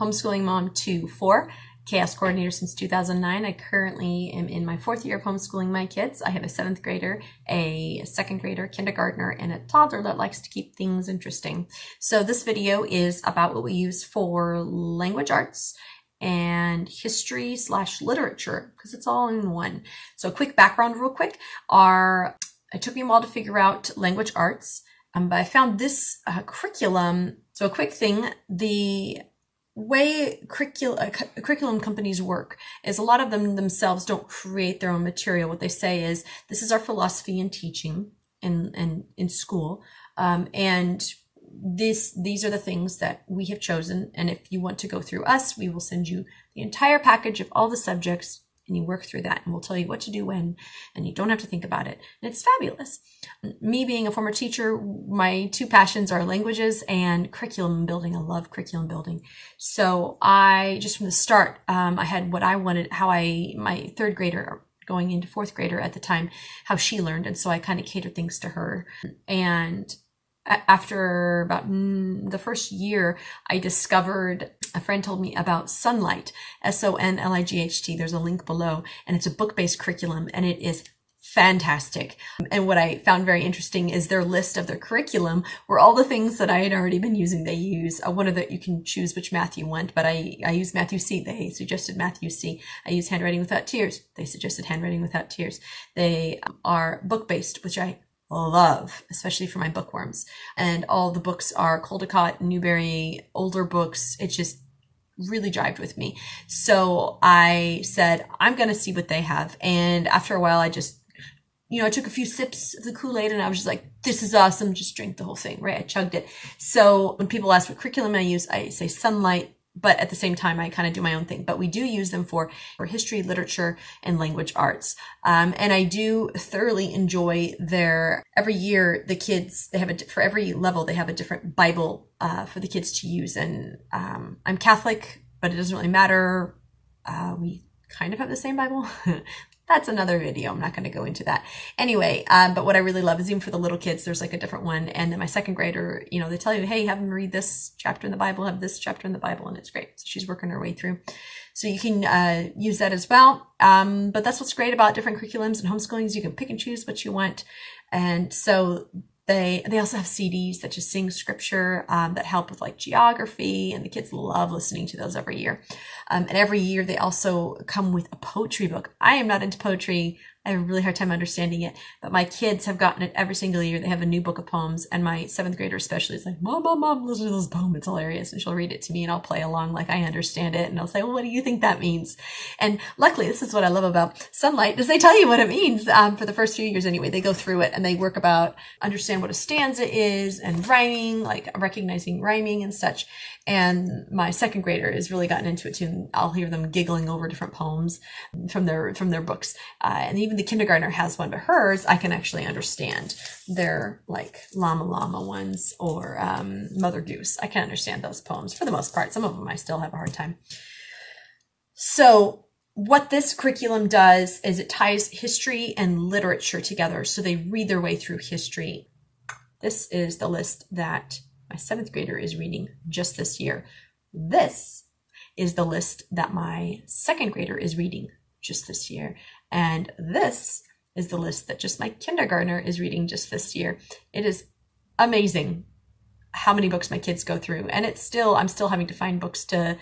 homeschooling mom to 4, chaos coordinator since 2009. I currently am in my 4th year of homeschooling my kids. I have a 7th grader, a 2nd grader, kindergartner, and a toddler that likes to keep things interesting. So this video is about what we use for language arts and history / literature, because it's all in one. So a quick background real quick. It took me a while to figure out language arts, but I found this curriculum. So a quick thing, the way curriculum companies work is a lot of them themselves don't create their own material. What they say is, this is our philosophy in teaching in school, and these are the things that we have chosen, and if you want to go through us, we will send you the entire package of all the subjects, and you work through that, and we'll tell you what to do when, and you don't have to think about it. And it's fabulous. Me being a former teacher, my 2 passions are languages and curriculum building. I love curriculum building. So I, just from the start, I had what I wanted, my 3rd grader, going into 4th grader at the time, how she learned. And so I kind of catered things to her. And after about the first year, I discovered, a friend told me about Sonlight, Sonlight. There's a link below, and it's a book-based curriculum, and it is fantastic. And what I found very interesting is their list of their curriculum were all the things that I had already been using. They use you can choose which math you want, but I use Matthew C. They suggested Matthew C. I use Handwriting Without Tears. They suggested Handwriting Without Tears. They are book-based, which I love, especially for my bookworms. And all the books are Caldecott, Newbery, older books. It just really jived with me. So I said, I'm going to see what they have. And after a while, I just, I took a few sips of the Kool-Aid and I was just like, this is awesome. Just drink the whole thing, right? I chugged it. So when people ask what curriculum I use, I say Sonlight. But at the same time, I kind of do my own thing. But we do use them for history, literature, and language arts. And I do thoroughly enjoy every year, the kids, for every level, they have a different Bible for the kids to use. And I'm Catholic, but it doesn't really matter. We kind of have the same Bible. That's another video. I'm not going to go into that. Anyway, but what I really love is even for the little kids, there's like a different one. And then my 2nd grader, they tell you, hey, have them read this chapter in the Bible, have this chapter in the Bible, and it's great. So she's working her way through. So you can use that as well. But that's what's great about different curriculums and homeschooling is you can pick and choose what you want. And so they also have CDs that just sing scripture that help with like geography, and the kids love listening to those every year. And every year they also come with a poetry book. I am not into poetry. I have a really hard time understanding it, but my kids have gotten it every single year. They have a new book of poems, and my 7th grader especially is like, Mom, listen to this poem. It's hilarious. And she'll read it to me and I'll play along like I understand it. And I'll say, well, what do you think that means? And luckily, this is what I love about Sonlight, is they tell you what it means for the first few years anyway. They go through it and they work about, understand what a stanza is and rhyming, like recognizing rhyming and such. And my 2nd grader has really gotten into it too. And I'll hear them giggling over different poems from their books. And even the kindergartner has one, but hers, I can actually understand. They're like Llama Llama ones or Mother Goose. I can understand those poems for the most part. Some of them I still have a hard time. So what this curriculum does is it ties history and literature together. So they read their way through history. This is the list that my 7th grader is reading just this year. This is the list that my 2nd grader is reading just this year. And this is the list that just my kindergartner is reading just this year. It is amazing how many books my kids go through. And I'm still having to find books to,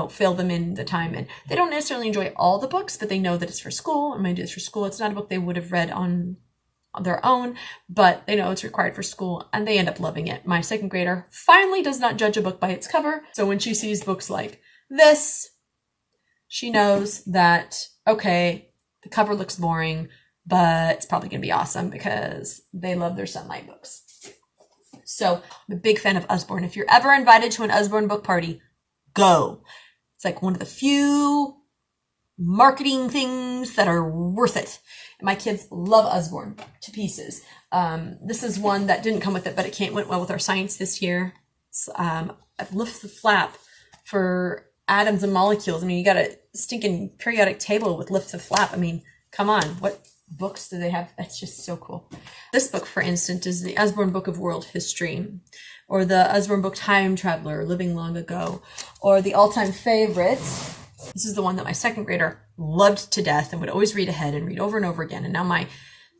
fill them in the time. And they don't necessarily enjoy all the books, but they know that it's for school. I'm going to do this for school. It's not a book they would have read on their own, but they know it's required for school and they end up loving it. My 2nd grader finally does not judge a book by its cover. So when she sees books like this, she knows that, okay, the cover looks boring, but it's probably going to be awesome because they love their Sonlight books. So I'm a big fan of Usborne. If you're ever invited to an Usborne book party, go. It's like one of the few marketing things that are worth it. My kids love Usborne to pieces. This is one that didn't come with it, but it went well with our science this year. It's Lift the Flap for atoms and molecules. I mean, you got a stinking periodic table with Lift the Flap. I mean, come on. books that they have. That's just so cool. This book, for instance, is the Usborne Book of World History, or the Usborne Book Time Traveler, Living Long Ago, or the all-time favorite. This is the one that my second grader loved to death and would always read ahead and read over and over again. And now my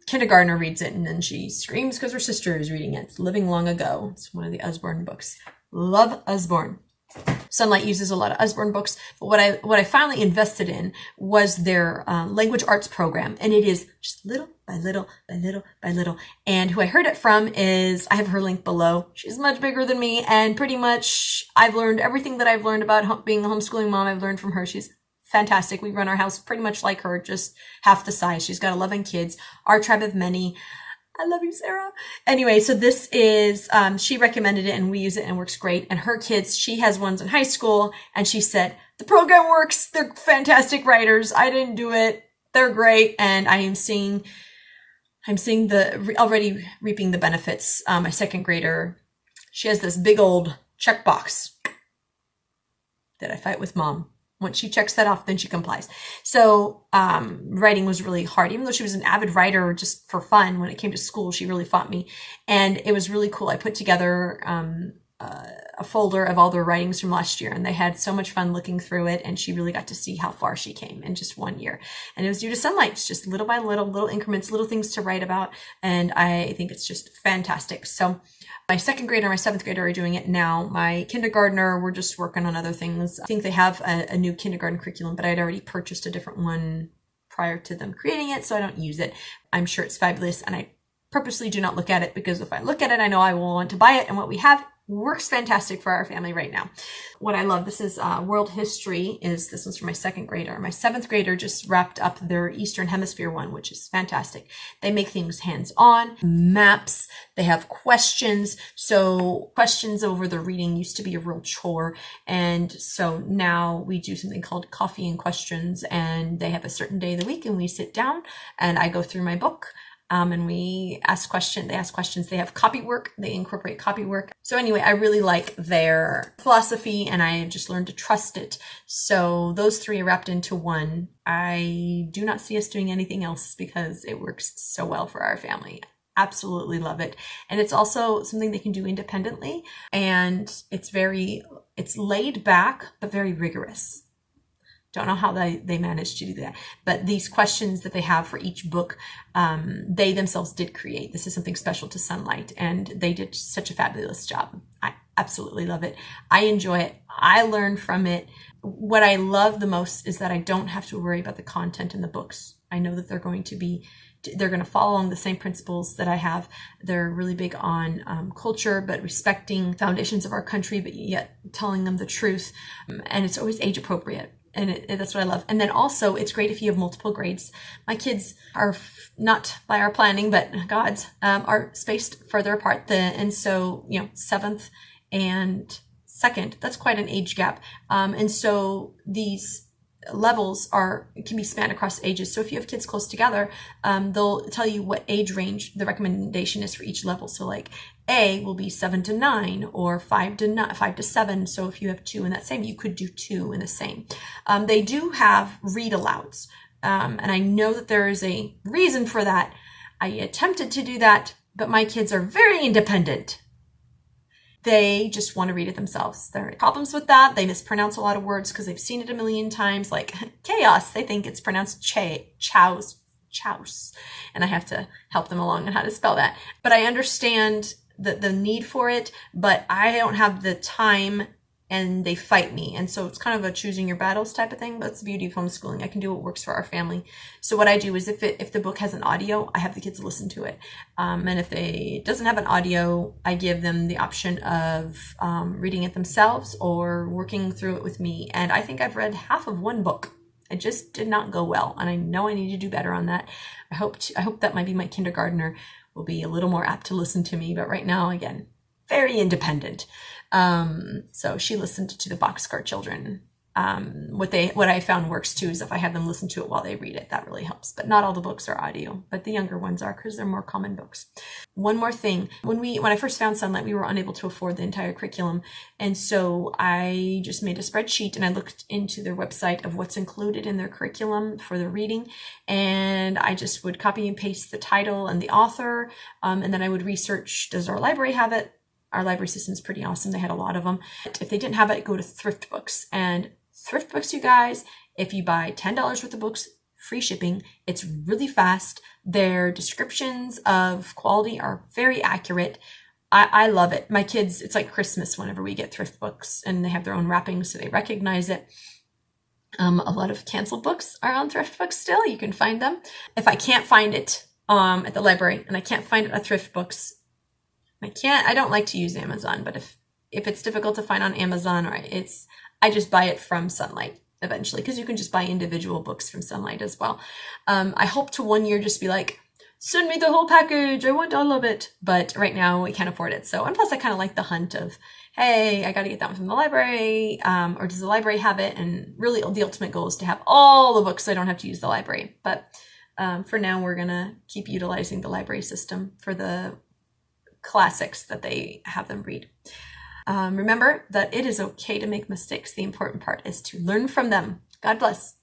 kindergartner reads it and then she screams because her sister is reading it. It's Living Long Ago. It's one of the Usborne books. Love Usborne. Sunlight uses a lot of Usborne books, but what I finally invested in was their language arts program, and it is just little by little by little by little. And who I heard it from is, I have her link below. She's much bigger than me, and pretty much I've learned everything that I've learned about being a homeschooling mom. I've learned from her. She's fantastic. We run our house pretty much like her, just half the size. She's got 11 kids. Our tribe of many. I love you, Sarah. Anyway, so this is, she recommended it and we use it and it works great. And her kids, she has ones in high school and she said, the program works. They're fantastic writers. I didn't do it. They're great. And I'm seeing already reaping the benefits. My second grader, she has this big old checkbox. Did I fight with mom? Once she checks that off, then she complies. So writing was really hard. Even though she was an avid writer just for fun, when it came to school, she really fought me. And it was really cool. I put together a folder of all their writings from last year, and they had so much fun looking through it, and she really got to see how far she came in just 1 year. And it was due to Sunlight. It's just little by little, little increments, little things to write about. And I think it's just fantastic. So my second grader, my seventh grader are doing it now. My kindergartner, we're just working on other things. I think they have a new kindergarten curriculum, but I'd already purchased a different one prior to them creating it, so I don't use it. I'm sure it's fabulous, and I purposely do not look at it, because if I look at it, I know I will want to buy it, and what we have works fantastic for our family right now. What I love, this is World History, this one's for my second grader. My seventh grader just wrapped up their Eastern Hemisphere one, which is fantastic. They make things hands-on, maps, they have questions. So questions over the reading used to be a real chore. And so now we do something called coffee and questions, and they have a certain day of the week and we sit down and I go through my book. And we ask questions, they ask questions, they have copy work, they incorporate copy work. So anyway, I really like their philosophy and I just learned to trust it. So those three are wrapped into one. I do not see us doing anything else because it works so well for our family. Absolutely love it. And it's also something they can do independently, and it's laid back, but very rigorous. Don't know how they managed to do that. But these questions that they have for each book, they themselves did create. This is something special to Sunlight, and they did such a fabulous job. I absolutely love it. I enjoy it. I learn from it. What I love the most is that I don't have to worry about the content in the books. I know that they're going to follow along the same principles that I have. They're really big on culture, but respecting foundations of our country, but yet telling them the truth. And it's always age appropriate. And that's what I love. And then also, it's great if you have multiple grades. My kids are not by our planning, but God's, are spaced further apart. And so, seventh and second, that's quite an age gap. And so these levels can be spanned across ages. So if you have kids close together, they'll tell you what age range the recommendation is for each level. So like A will be 7 to 9 or 5 to 7. So if you have two in that same, you could do two in the same. They do have read alouds. And I know that there is a reason for that. I attempted to do that, but my kids are very independent. They just want to read it themselves. There are problems with that. They mispronounce a lot of words because they've seen it a million times. Like chaos, they think it's pronounced chows. And I have to help them along on how to spell that. But I understand the need for it, but I don't have the time, and they fight me. And so it's kind of a choosing your battles type of thing. But that's the beauty of homeschooling. I can do what works for our family. So what I do is if the book has an audio, I have the kids listen to it. And if it doesn't have an audio, I give them the option of reading it themselves or working through it with me. And I think I've read half of one book. It just did not go well. And I know I need to do better on that. I hope that maybe my kindergartner will be a little more apt to listen to me. But right now, again, very independent. So she listened to the Boxcar Children what I found works too is if I have them listen to it while they read it, that really helps. But not all the books are audio, but the younger ones are because they're more common books. One more thing, when I first found Sunlight, we were unable to afford the entire curriculum, and so I just made a spreadsheet and I looked into their website of what's included in their curriculum for the reading, and I just would copy and paste the title and the author, and then I would research, does our library have it? Our library system is pretty awesome. They had a lot of them. If they didn't have it, go to Thrift Books. And Thrift Books, you guys, if you buy $10 worth of books, free shipping. It's really fast. Their descriptions of quality are very accurate. I love it. My kids, it's like Christmas whenever we get Thrift Books, and they have their own wrapping, so they recognize it. A lot of canceled books are on Thrift Books still. You can find them. If I can't find it at the library and I can't find it at Thrift Books, I don't like to use Amazon, but if it's difficult to find on Amazon, I just buy it from Sunlight eventually, because you can just buy individual books from Sunlight as well. I hope to one year just be like, send me the whole package, I want all of it. But right now we can't afford it. So, and plus I kind of like the hunt of, hey, I got to get that one from the library, or does the library have it? And really the ultimate goal is to have all the books so I don't have to use the library. But for now, we're going to keep utilizing the library system for the classics that they have them read. Remember that it is okay to make mistakes. The important part is to learn from them. God bless.